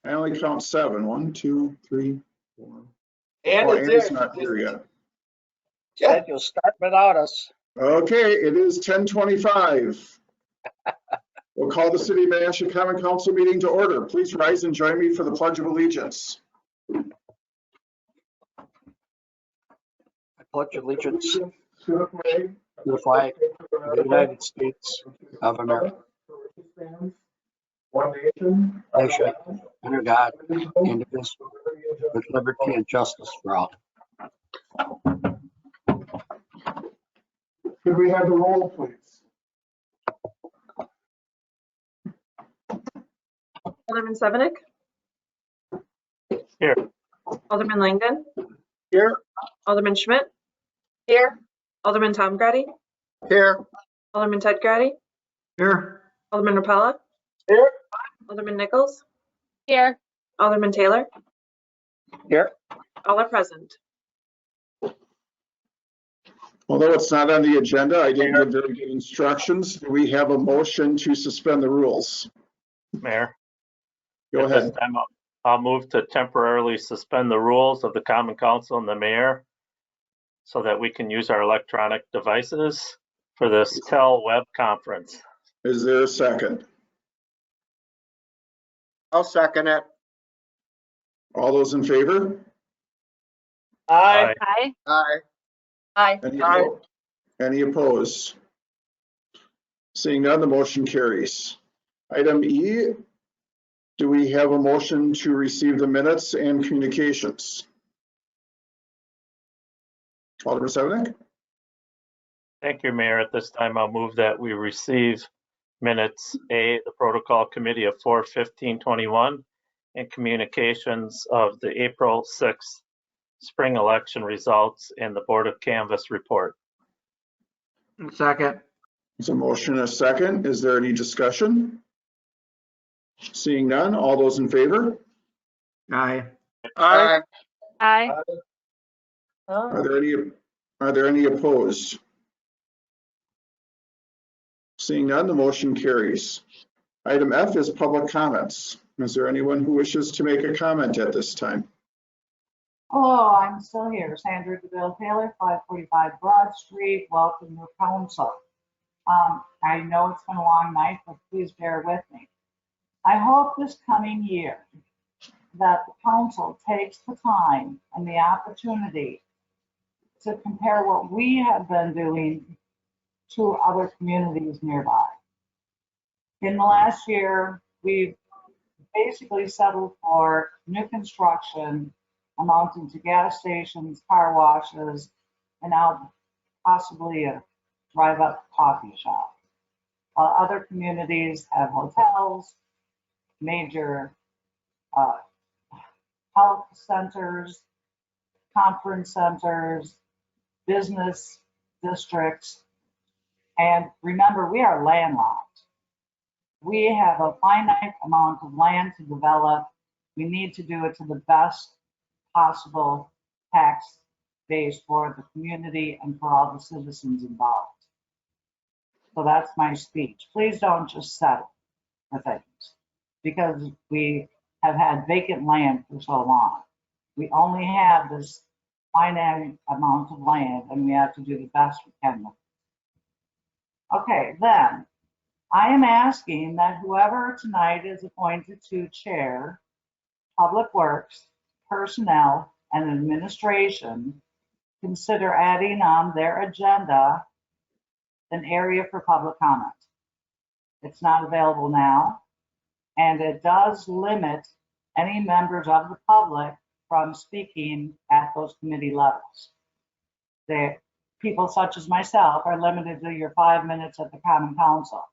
I only count 7. 1, 2, 3, 4. And Andy's not here yet. Said you'll start without us. Okay, it is 10:25. We'll call the City of Menasha Common Council meeting to order. Please rise and join me for the Pledge of Allegiance. I pledge allegiance to the flag of the United States of America, One nation, nation, under God, indivisible, with liberty and justice for all. Could we have the roll, please? Alderman Sevenik? Here. Alderman Langdon? Here. Alderman Schmidt? Here. Alderman Tom Grady? Here. Alderman Ted Grady? Here. Alderman Rapella? Here. Alderman Nichols? Here. Alderman Taylor? Here. All are present. Although it's not on the agenda, I didn't give very good instructions. Do we have a motion to suspend the rules? Mayor. Go At this ahead. time, I'll move to temporarily suspend the rules of the Common Council and the mayor so that we can use our electronic devices for this web conference. Is there a second? I'll second it. All those in favor? Aye. Aye. Aye. Aye. Any opposed? Seeing none, the motion carries. Item E, do we have a motion to receive the minutes and communications? Alderman Sevenik? Thank you, Mayor. At this time, I'll move that we receive minutes A, the Protocol Committee of 4/15/21, and communications of the April 6th spring election results and the Board of Canvass report. Second. There's a motion and a second. Is there any discussion? Seeing none, all those in favor? Aye. Aye. Are there any opposed? Seeing none, the motion carries. Item F is public comments. Is there anyone who wishes to make a comment at this time? Hello, I'm still here. Sandra DeVille Taylor, 545 Broad Street. Welcome to council. I know it's been a long night, but please bear with me. I hope this coming year that the council takes the time and the opportunity to compare what we have been doing to other communities nearby. In the last year, we've basically settled for new construction amounting to gas stations, car washes, and now possibly a drive-up coffee shop. While other communities have hotels, major health centers, conference centers, business districts. And remember, we are landlocked. We have a finite amount of land to develop. We need to do it to the best possible tax base for the community and for all the citizens involved. So that's my speech. Please don't just settle for things because we have had vacant land for so long. We only have this finite amount of land and we have to do the best we can with it. Okay, then I am asking that whoever tonight is appointed to chair Public Works, Personnel, and Administration consider adding on their agenda an area for public comment. It's not available now, and it does limit any members of the public from speaking at those committee levels. People such as myself are limited to your 5 minutes at the Common Council,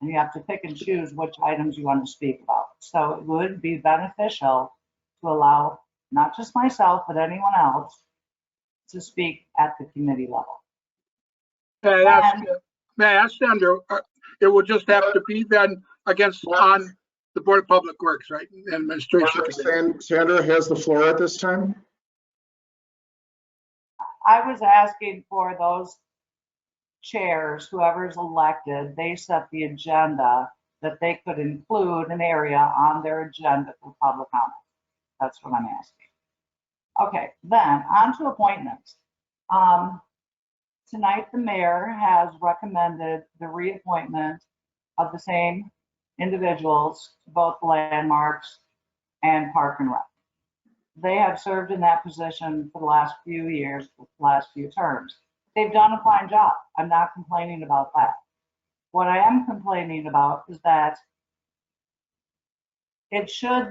and you have to pick and choose which items you want to speak about. So it would be beneficial to allow not just myself, but anyone else to speak at the committee level. May I ask Sandra, it will just have to be then on the Board of Public Works, right? Administration. Sandra has the floor at this time. I was asking for those chairs, whoever's elected, they set the agenda that they could include an area on their agenda for public comment. That's what I'm asking. Okay, then on to appointments. Tonight, the mayor has recommended the reappointment of the same individuals to both Landmarks and Park and Rec. They have served in that position for the last few years, the last few terms. They've done a fine job. I'm not complaining about that. What I am complaining about is that it should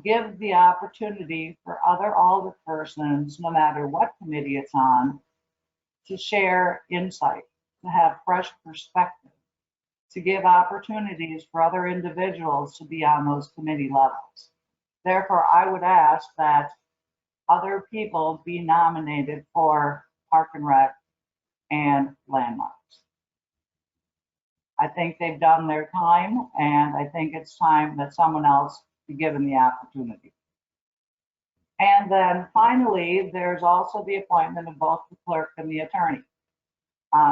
give the opportunity for other alderpersons, no matter what committee it's on, to share insight, to have fresh perspective, to give opportunities for other individuals to be on those committee levels. Therefore, I would ask that other people be nominated for Park and Rec and Landmarks. I think they've done their time, and I think it's time that someone else be given the opportunity. And then finally, there's also the appointment of both the clerk and the attorney.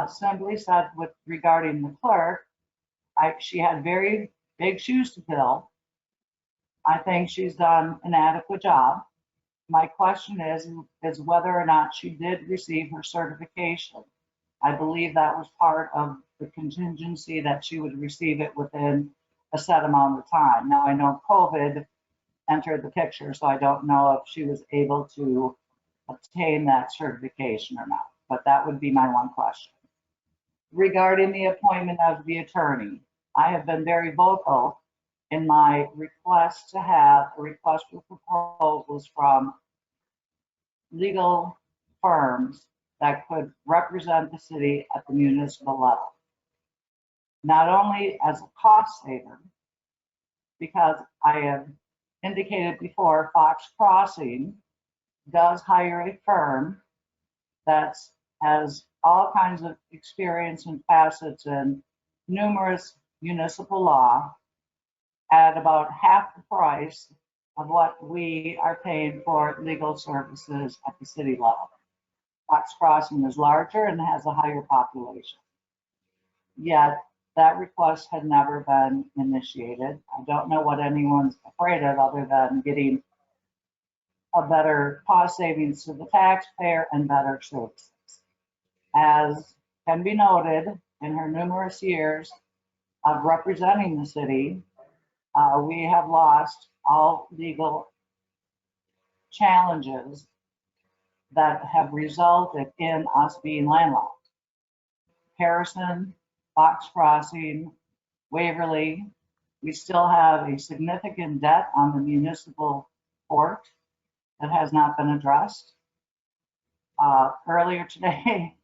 Simply said, regarding the clerk, she had very big shoes to fill. I think she's done an adequate job. My question is whether or not she did receive her certification. I believe that was part of the contingency that she would receive it within a set amount of time. Now, I know COVID entered the picture, so I don't know if she was able to obtain that certification or not, but that would be my one question. Regarding the appointment of the attorney, I have been very vocal in my request to have a request for proposals from legal firms that could represent the city at the municipal level. Not only as a cost saver, because I have indicated before, Fox Crossing does hire a firm that has all kinds of experience and facets in numerous municipal law at about half the price of what we are paying for legal services at the city level. Fox Crossing is larger and has a higher population. Yet that request had never been initiated. I don't know what anyone's afraid of other than getting a better cost savings to the taxpayer and better services. As can be noted, in her numerous years of representing the city, we have lost all legal challenges that have resulted in us being landlocked. Harrison, Fox Crossing, Waverly, we still have a significant debt on the municipal court that has not been addressed. Earlier today,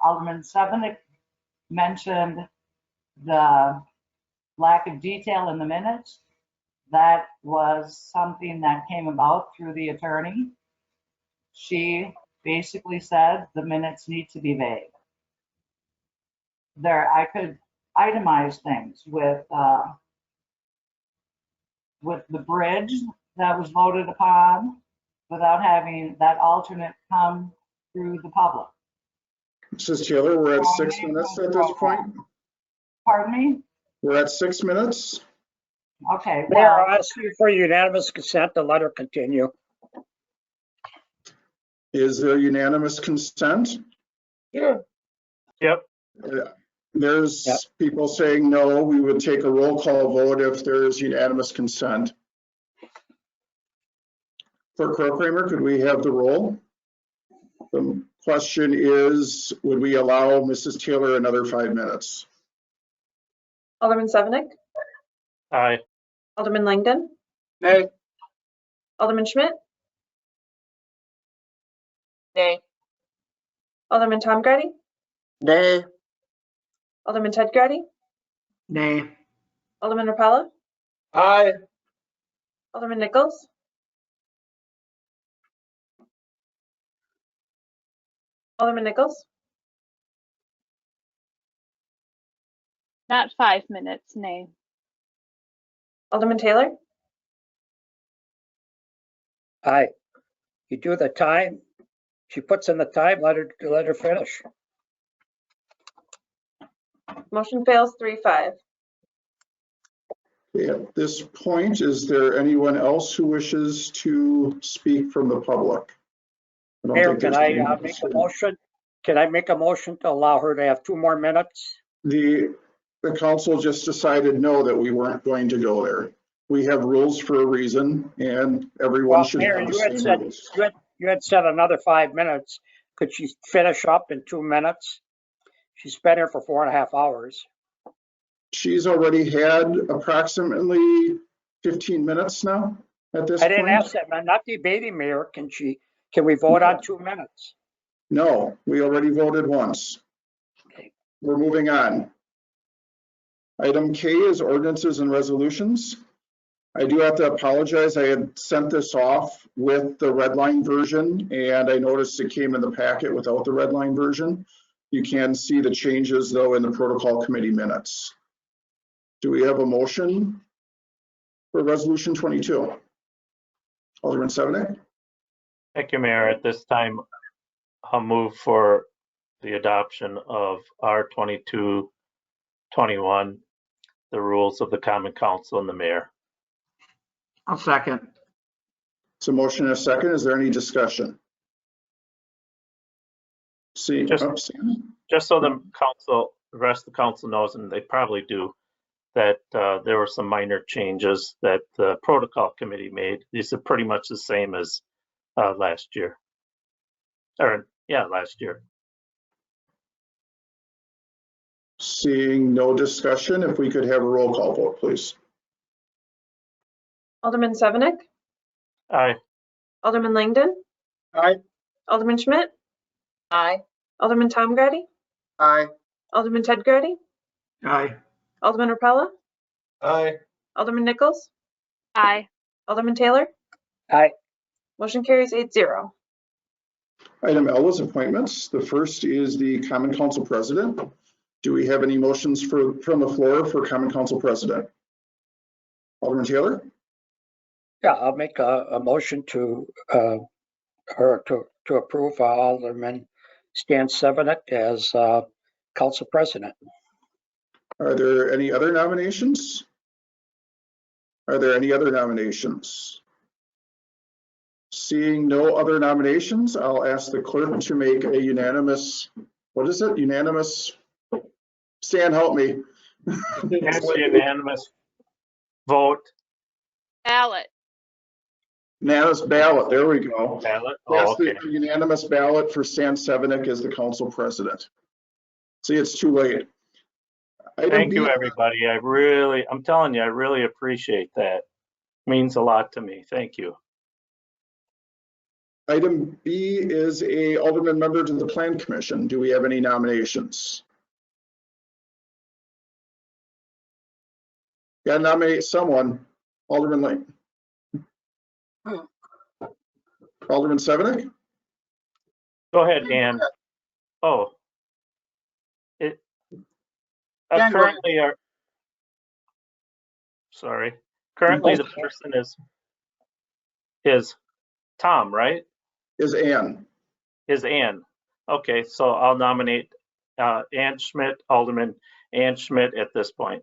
Alderman Sevenik mentioned the lack of detail in the minutes. That was something that came about through the attorney. She basically said the minutes need to be vague. I could itemize things with the bridge that was voted upon without having that alternate come through the public. Mrs. Taylor, we're at 6 minutes at this point. Pardon me? We're at 6 minutes. Okay. Mayor, Well, I'll ask you for unanimous consent to let her continue. Is there unanimous consent? Yeah. Yep. There's Yep. people saying no. We would take a roll call vote if there is unanimous consent. For Kramer, could we have the roll? The question is, would we allow Mrs. Taylor another 5 minutes? Alderman Sevenik, Aye. Alderman Langdon, Nay. Alderman Schmidt, Nay. Alderman Tom Grady, Nay. Alderman Ted Grady, Nay. Alderman Rapalla, Aye. Alderman Nichols, Alderman Nichols, Not 5 minutes, nay. Alderman Taylor, Aye. You do the time. She puts in the time, let her finish. motion fails 3-5. At this point, is there anyone else who wishes to speak from the public? I don't Mayor, think can there's I anyone. make a motion? Can I make a motion to allow her to have 2 more minutes? The council just decided no, that we weren't going to go there. We have rules for a reason, and everyone Well, should Mayor, have the you had same said, rules. you had said another 5 minutes. Could she finish up in 2 minutes? She's been here for 4.5 hours. She's already had approximately 15 minutes now at this I didn't point. ask that. I'm not debating, Mayor. Can we vote on 2 minutes? No, we already voted once. Okay. We're moving on. Item K is ordinances and resolutions. I do have to apologize. I had sent this off with the red line version, and I noticed it came in the packet without the red line version. You can see the changes though in the protocol committee minutes. Do we have a motion for resolution 22? Alderman Sevenick? Thank you, Mayor. At this time, I'll move for the adoption of R2221, the rules of the Common Council and the Mayor. I'll second. It's a motion and a second. Is there any discussion? See, Just so the rest of the council knows, and they probably do, that there were some minor changes that the protocol committee made. These are pretty much the same as last year. Last year. Seeing no discussion, if we could have a roll call vote, please. Alderman Sevenick, Aye. Alderman Langdon, Aye. Alderman Schmidt, Aye. Alderman Tom Grady, Aye. Alderman Ted Grady, Aye. Alderman Rapella, Aye. Alderman Nichols, Aye. Alderman Taylor. Aye. Motion carries 8-0. Item L is appointments. The first is the Common Council President. Do we have any motions from the floor for Common Council President? Alderman Taylor? Yeah, I'll make a motion to approve Alderman Stan Sevenick as council president. Are there any other nominations? Are there any other nominations? Seeing no other nominations, I'll ask the clerk to make a unanimous, what is it? Unanimous? Stan, help me. It's a unanimous vote. Ballot. Unanimous ballot, there we go. Ballot. That's Oh, okay. the unanimous ballot for Stan Sevenick as the council president. See, it's too late. Thank you, everybody. I'm telling you, I really appreciate that. Means a lot to me. Thank you. Item B is a alderman member to the Plan Commission. Do we have any nominations? Got to nominate someone. Alderman Lane. Alderman Sevenick? Go ahead, Ann. Oh. It Dan, go ahead. Currently the person is Tom, right? Is Ann. Is Ann. Okay, so I'll nominate Ann Schmidt, Alderman Ann Schmidt at this point.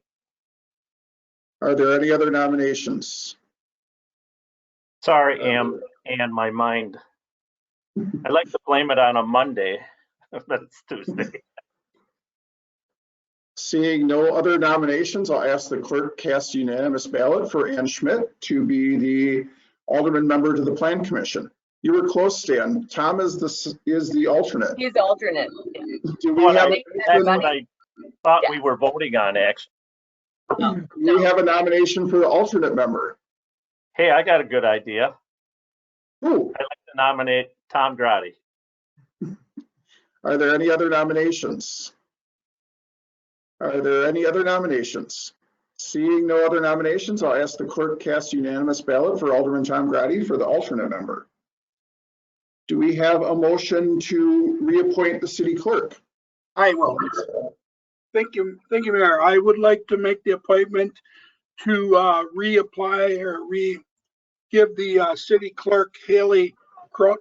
Are there any other nominations? Sorry, Ann, my mind. I like to blame it on a Monday, but it's Tuesday. Seeing no other nominations, I'll ask the clerk cast unanimous ballot for Ann Schmidt to be the alderman member to the Plan Commission. You were close, Stan. Tom is the alternate. He's the alternate. Do we have That's what I thought we were voting on, actually. we have a nomination for the alternate member? Hey, I got a good idea. Who? I'd like to nominate Tom Grady. Are there any other nominations? Are there any other nominations? Seeing no other nominations, I'll ask the clerk cast unanimous ballot for Alderman Tom Grady for the alternate member. Do we have a motion to reappoint the city clerk? I will. Thank you, Mayor. I would like to make the appointment to reapply or give the city clerk Haley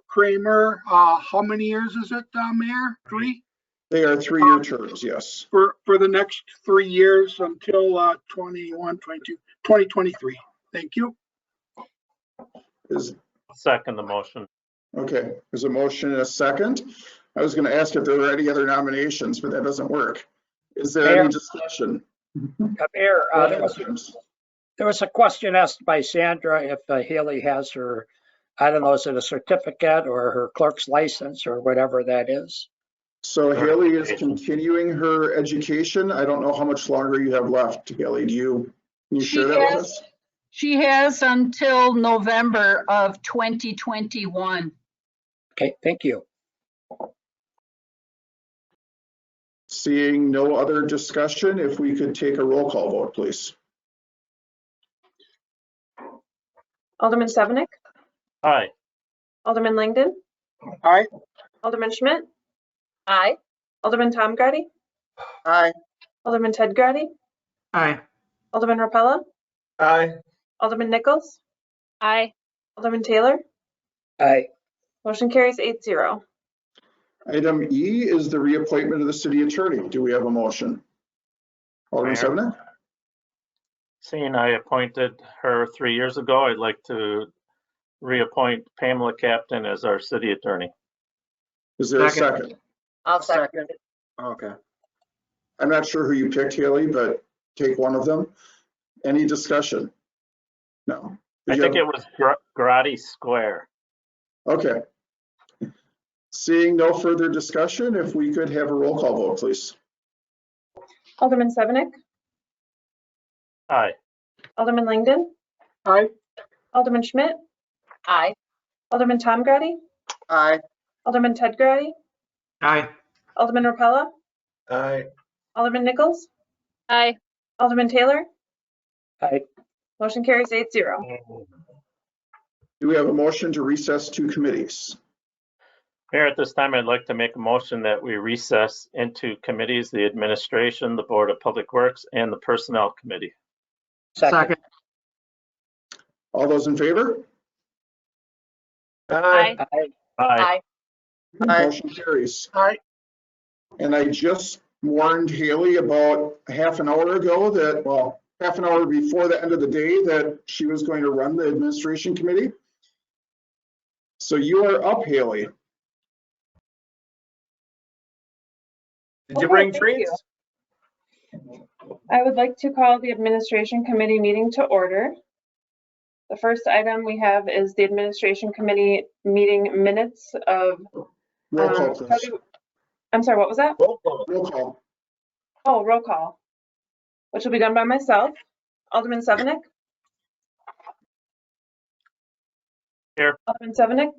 Kramer. How many years is it, Mayor? 3? They are 3-year terms, yes. For the next 3 years until 21, 22, 2023. Thank you. Is, Second the motion. okay, there's a motion and a second. I was going to ask if there were any other nominations, but that doesn't work. Is there any Mayor. discussion? Mayor, Go there ahead, James. was a question asked by Sandra if Haley has her, I don't know, is it a certificate or her clerk's license or whatever that is? So Haley is continuing her education. I don't know how much longer you have left, Haley. Can you share that with us? She has until November of 2021. Okay, thank you. Seeing no other discussion, if we could take a roll call vote, please. Alderman Sevenick, Aye. Alderman Langdon, Aye. Alderman Schmidt, Aye. Alderman Tom Grady, Aye. Alderman Ted Grady, Aye. Alderman Rapella, Aye. Alderman Nichols, Aye. Alderman Taylor. Aye. Motion carries 8-0. Item E is the reappointment of the city attorney. Do we have a motion? Alderman Mayor. Sevenick? Seeing I appointed her 3 years ago, I'd like to reappoint Pamela Captain as our city attorney. Is there a second? I'll second. Okay. I'm not sure who you picked, Haley, but take one of them. Any discussion? No. I think it was Grady Square. Okay. Seeing no further discussion, if we could have a roll call vote, please. Alderman Sevenick, Aye. Alderman Langdon, Aye. Alderman Schmidt, Aye. Alderman Tom Grady, Aye. Alderman Ted Grady, Aye. Alderman Rapella, Aye. Alderman Nichols, Aye. Alderman Taylor. Aye. Motion carries 8-0. Do we have a motion to recess to committees? Mayor, at this time, I'd like to make a motion that we recess into committees, the administration, the Board of Public Works, and the Personnel Committee. Second. All those in favor? Aye. Aye. Aye. Aye. Motion carries. Aye. And I just warned Haley about half an hour ago that, well, half an hour before the end of the day, that she was going to run the administration committee. So you are up, Haley. Did you bring treats? I would like to call the Administration Committee meeting to order. The first item we have is the Administration Committee meeting minutes of. Roll call, please. I'm sorry, what was that? Roll call. Oh, roll call, which will be done by myself. Alderman Sevenick? Here. Alderman Sevenick,